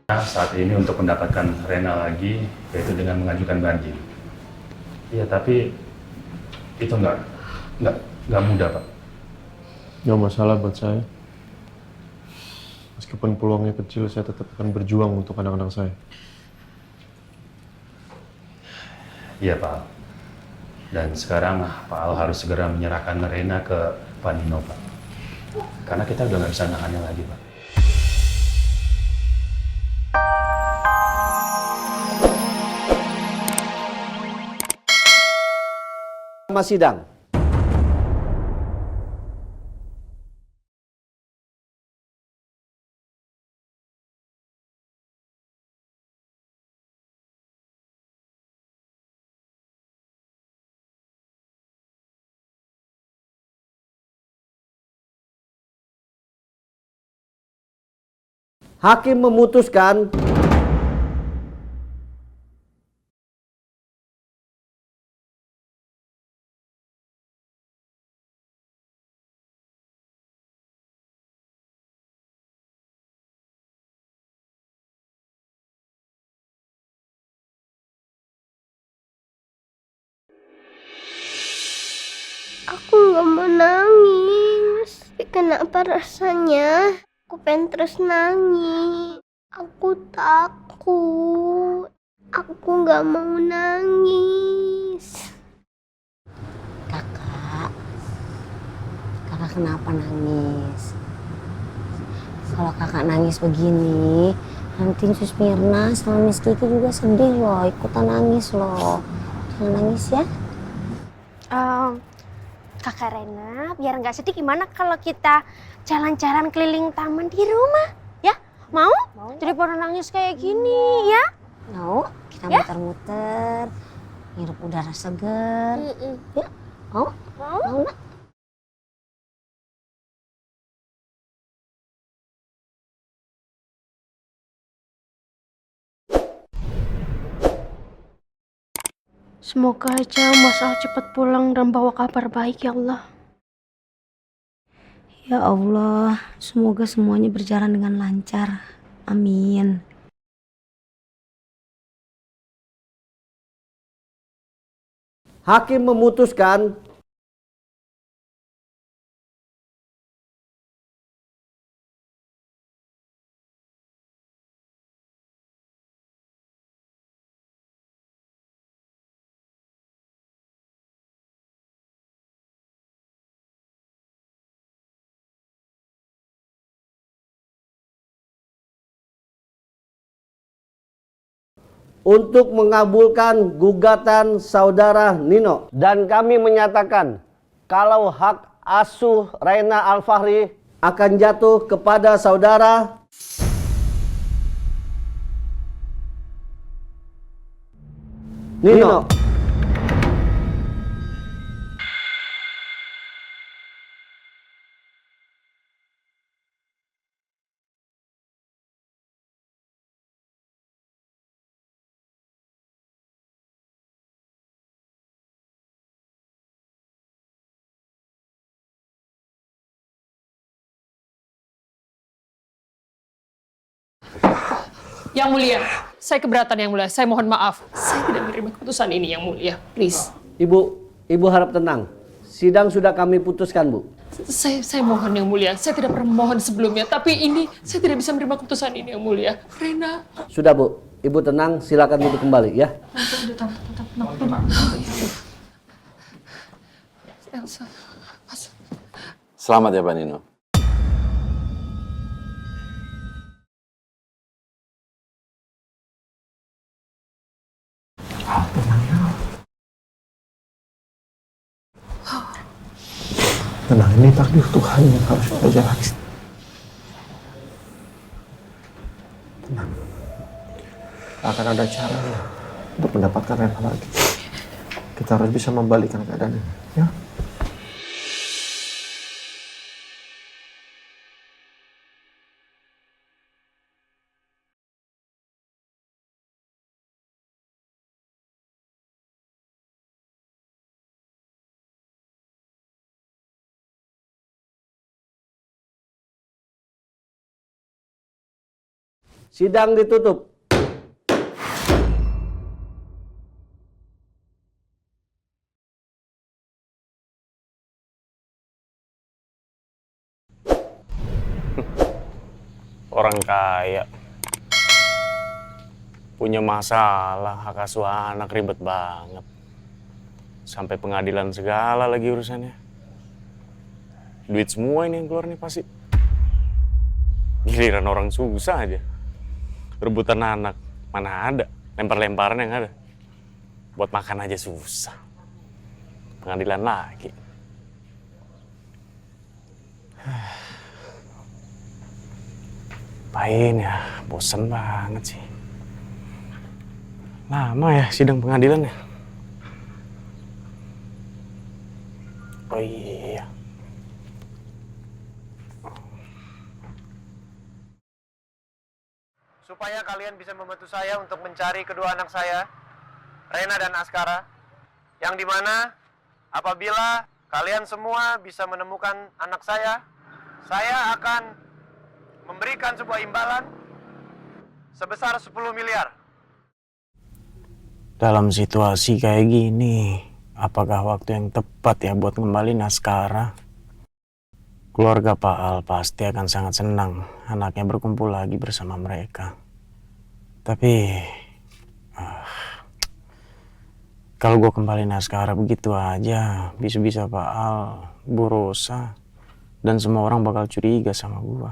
Saat ini untuk mendapatkan Rena lagi, yaitu dengan mengajukan banding. Iya, tapi itu nggak nggak mudah, Pak. Nggak masalah buat saya. Meskipun peluangnya kecil, saya tetap akan berjuang untuk anak-anak saya. Iya, Pak. Dan sekarang Pak Al harus segera menyerahkan Rena ke Pak Nino, Pak. Karena kita udah nggak bisa nahannya lagi, Pak. Sidang. Hakim memutuskan Aku nggak mau nangis. Kenapa rasanya? Aku pengen terus nangis. Aku takut. Aku nggak mau nangis. Kakak, kakak kenapa nangis? Kalau kakak nangis begini, nanti Sus Mirna sama Miss Kiki juga sedih loh, ikutan nangis loh. Jangan nangis ya. Kakak Rena, biar nggak sedih, gimana kalau kita jalan-jalan keliling taman di rumah? Ya, mau? Daripada nangis kayak gini, ya? Mau? Kita Ya? muter-muter, ngirup udara segar. Ya, mau? Mau? Mau nggak? Semoga aja Mas Al cepat pulang dan bawa kabar baik, ya Allah. Ya Allah, semoga semuanya berjalan dengan lancar. Amin. hakim memutuskan untuk mengabulkan gugatan saudara Nino, dan kami menyatakan kalau hak asuh Raina Al-Fahri akan jatuh kepada saudara Nino. Yang mulia, saya keberatan yang mulia. Saya mohon maaf. Saya tidak menerima keputusan ini yang mulia. Please. Ibu harap tenang. Sidang sudah kami putuskan, Bu. Saya mohon yang mulia. Saya tidak pernah mohon sebelumnya. Tapi ini, saya tidak bisa menerima keputusan ini yang mulia. Rena. Sudah, Bu. Ibu tenang, silakan duduk kembali ya. Elsa. Selamat ya Pak Nino. Tenang, ini takdir Tuhan yang harus kita jalani. Tenang. Akan ada cara untuk mendapatkan Rena lagi. Kita harus bisa membalikkan keadaan ini, ya. Sidang ditutup. Orang kaya punya masalah hak asuh anak ribet banget. Sampai pengadilan segala lagi urusannya. Duit semua ini yang keluar nih pasti. Giliran orang susah aja. Rebutan anak, mana ada. Lempar-lemparan yang ada. Buat makan aja susah. Pengadilan lagi. Apain ya, bosen banget sih. Lama ya sidang pengadilan ya. Oh iya. Supaya kalian bisa membantu saya untuk mencari kedua anak saya, Rena dan Askara, yang dimana apabila kalian semua bisa menemukan anak saya akan memberikan sebuah imbalan sebesar 10 miliar. Dalam situasi kayak gini, apakah waktu yang tepat ya buat ngembaliin Askara? Keluarga Pak Al pasti akan sangat senang anaknya berkumpul lagi bersama mereka. Tapi kalau gue kembaliin Askara begitu aja, bisa-bisa Pak Al, Bu Rosa, dan semua orang bakal curiga sama gue.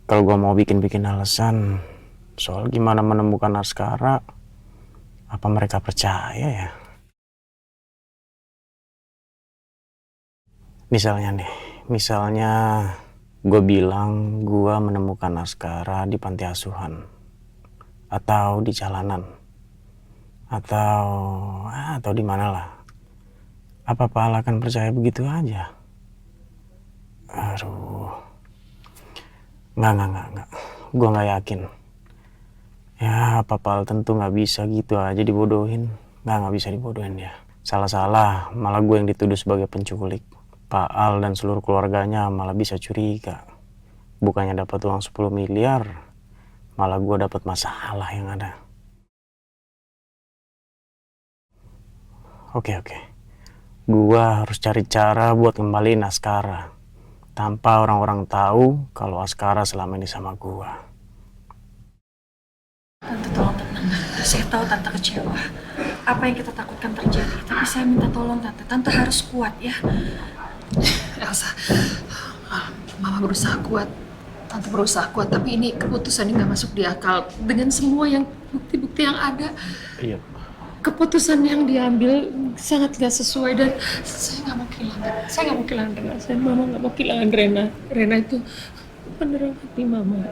Kalau gue mau bikin alasan soal gimana menemukan Askara, apa mereka percaya ya? Misalnya gue bilang gue menemukan Askara di panti asuhan, atau di jalanan, atau di mana lah. Apa Pak Al akan percaya begitu aja? Aduh. Nggak. Gue nggak yakin. Ya, Pak Al tentu nggak bisa gitu aja dibodohin. Nggak bisa dibodohin ya. Salah-salah, malah gue yang dituduh sebagai penculik. Pak Al dan seluruh keluarganya malah bisa curiga. Bukannya dapat uang 10 miliar, malah gue dapat masalah yang ada. Oke. Gue harus cari cara buat ngembaliin Askara. Tanpa orang-orang tahu kalau Askara selama ini sama gua. Tante tolong tenang. Saya tahu Tante kecewa. Apa yang kita takutkan terjadi. Tapi saya minta tolong Tante. Tante harus kuat ya. Elsa, Mama berusaha kuat. Tante berusaha kuat, tapi ini keputusan ini nggak masuk di akal. Dengan semua yang bukti-bukti yang ada. Iya. Keputusan yang diambil sangat gak sesuai dan saya nggak mau kehilangan Rena. Mama nggak mau kehilangan Rena. Rena itu penerang hati Mama.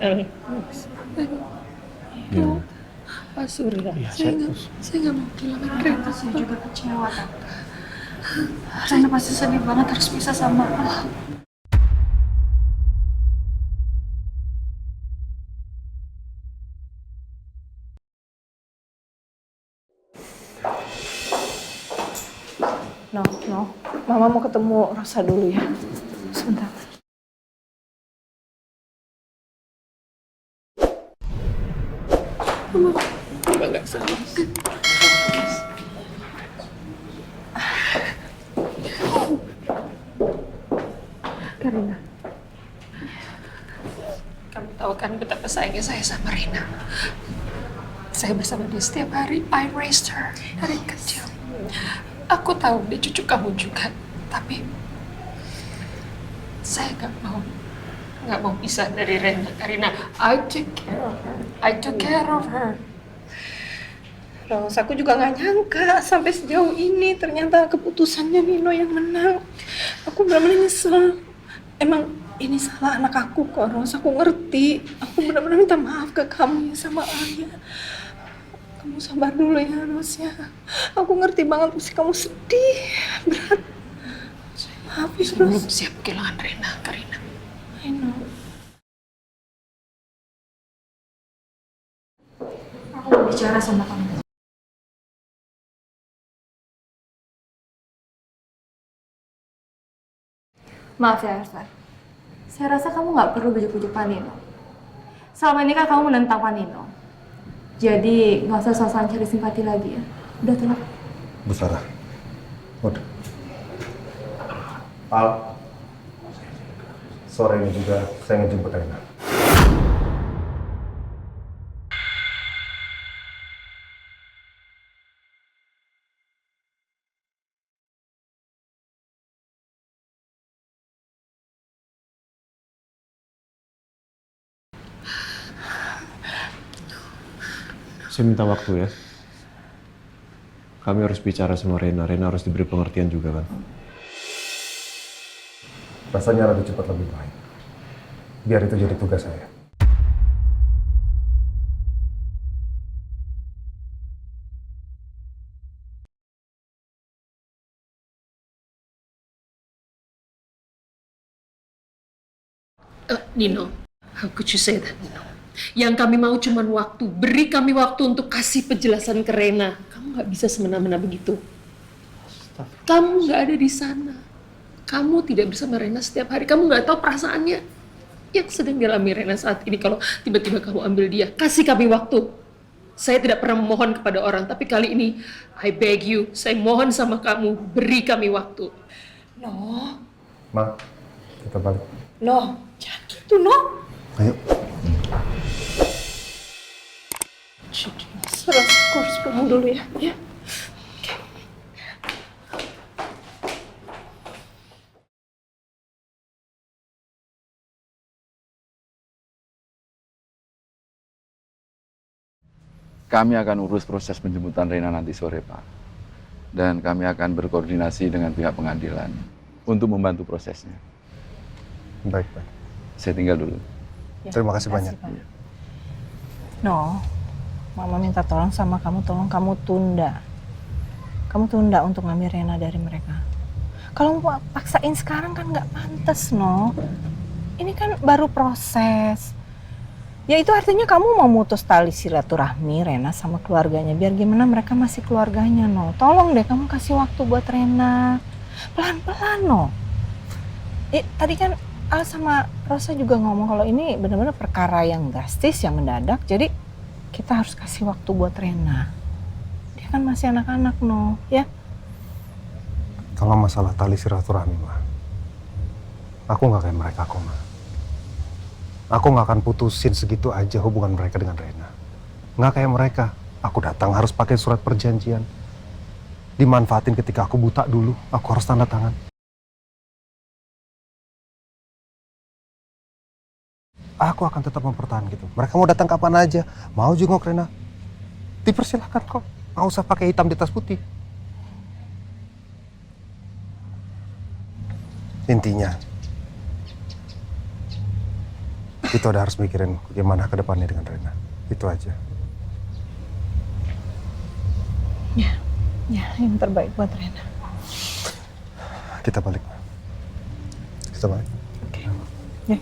Pak Surya, saya nggak mau kehilangan Rena. Saya juga kecewa Tante. Rena pasti sedih banget harus pisah sama Al. No. Mama mau ketemu Rosa dulu ya. Sebentar. Mama nggak salah. Karina. Kamu tahu kan betapa sayangnya saya sama Rena. Saya bersama dia setiap hari. I raised her dari kecil. Aku tahu dia cucu kamu juga, tapi saya nggak mau pisah dari Rena. Karina, I took care of her. Ros, aku juga nggak nyangka sampai sejauh ini ternyata keputusannya Nino yang menang. Aku benar-benar nyesel. Emang ini salah anak aku kok, Ros. Aku ngerti. Aku benar-benar minta maaf ke kamu ya sama Alia. Kamu sabar dulu ya, Ros ya. Aku ngerti banget pasti kamu sedih, berat. Maaf ya, Saya belum Ros. siap kehilangan Rena, Karina. I know. Aku mau bicara sama kamu. Maaf ya, Arthur. Saya rasa kamu nggak perlu bujuk-bujuk Pak Nino. selama ini kan kamu menentang Pak Nino. Jadi nggak usah soal cari simpati lagi ya. Udah telat. Bu Sarah, udah. Al, sore ini juga saya ngejemput Rena. Saya minta waktu ya. Kami harus bicara sama Rena. Rena harus diberi pengertian juga kan. Rasanya lebih cepat lebih baik. Biar itu jadi tugas saya. Nino, how could you say that, Nino? Yang kami mau cuma waktu. Beri kami waktu untuk kasih penjelasan ke Rena. Kamu nggak bisa semena-mena begitu. Kamu nggak ada di sana. Kamu tidak bersama Rena setiap hari. Kamu nggak tahu perasaannya yang sedang dialami Rena saat ini. Kalau tiba-tiba kamu ambil dia, kasih kami waktu. Saya tidak pernah memohon kepada orang, tapi kali ini I beg you, saya mohon sama kamu, beri kami waktu. No, Ma, kita balik. no, jangan gitu, no. Ayo. Sarah, aku harus pulang dulu ya. Ya. Kami akan urus proses penjemputan Rena nanti sore, Pak. Dan kami akan berkoordinasi dengan pihak pengadilan untuk membantu prosesnya. Baik, baik. Saya tinggal dulu. Ya, Terima kasih banyak. Pak. No, Mama minta tolong sama kamu, tolong kamu tunda. Kamu tunda untuk ngambil Rena dari mereka. Kalau mau paksain sekarang kan nggak pantas, no. Ini kan baru proses. Ya itu artinya kamu mau mutus tali silaturahmi Rena sama keluarganya. Biar gimana mereka masih keluarganya, no. Tolong deh kamu kasih waktu buat Rena. Pelan-pelan, no. Tadi kan Al sama Rosa juga ngomong kalau ini benar-benar perkara yang drastis, yang mendadak. Jadi kita harus kasih waktu buat Rena. Dia kan masih anak-anak, no. Ya. Kalau masalah tali silaturahmi, Ma, aku nggak kayak mereka kok, Ma. Aku nggak akan putusin segitu aja hubungan mereka dengan Rena. Nggak kayak mereka. Aku datang harus pakai surat perjanjian. Dimanfaatin ketika aku buta dulu. Aku harus tanda tangan. Aku akan tetap mempertahankan gitu. Mereka mau datang kapan aja. Mau jenguk Rena. Dipersilahkan kok. Nggak usah pakai hitam di atas putih. Intinya, kita udah harus mikirin gimana ke depannya dengan Rena. Itu aja. Ya, yang terbaik buat Rena. Kita balik. Kita balik. Oke. Ya.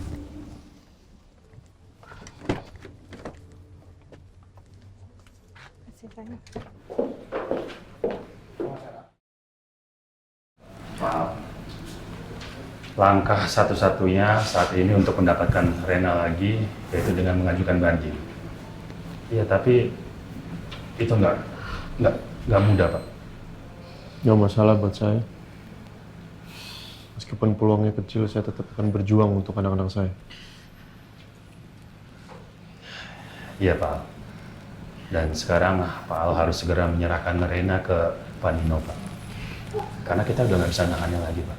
Kasih sayang. Maaf. Langkah satu-satunya saat ini untuk mendapatkan Rena lagi yaitu dengan mengajukan banding. Iya, tapi itu nggak mudah, Pak. Nggak masalah buat saya. Meskipun peluangnya kecil, saya tetap akan berjuang untuk anak-anak saya. Iya, Pak. Dan sekarang Pak Al harus segera menyerahkan Rena ke Pak Nino, Pak. Karena kita udah nggak bisa nanganin lagi, Pak.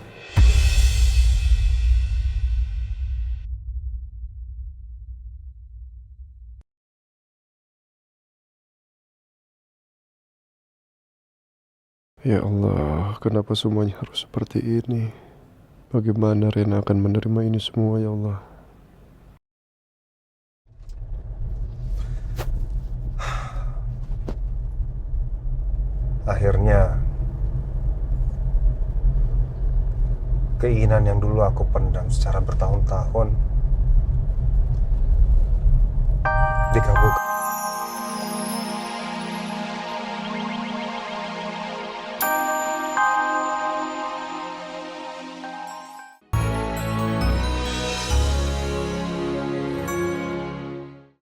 Ya Allah, kenapa semuanya harus seperti ini? Bagaimana Rena akan menerima ini semua, ya Allah? Akhirnya, keinginan yang dulu aku pendam secara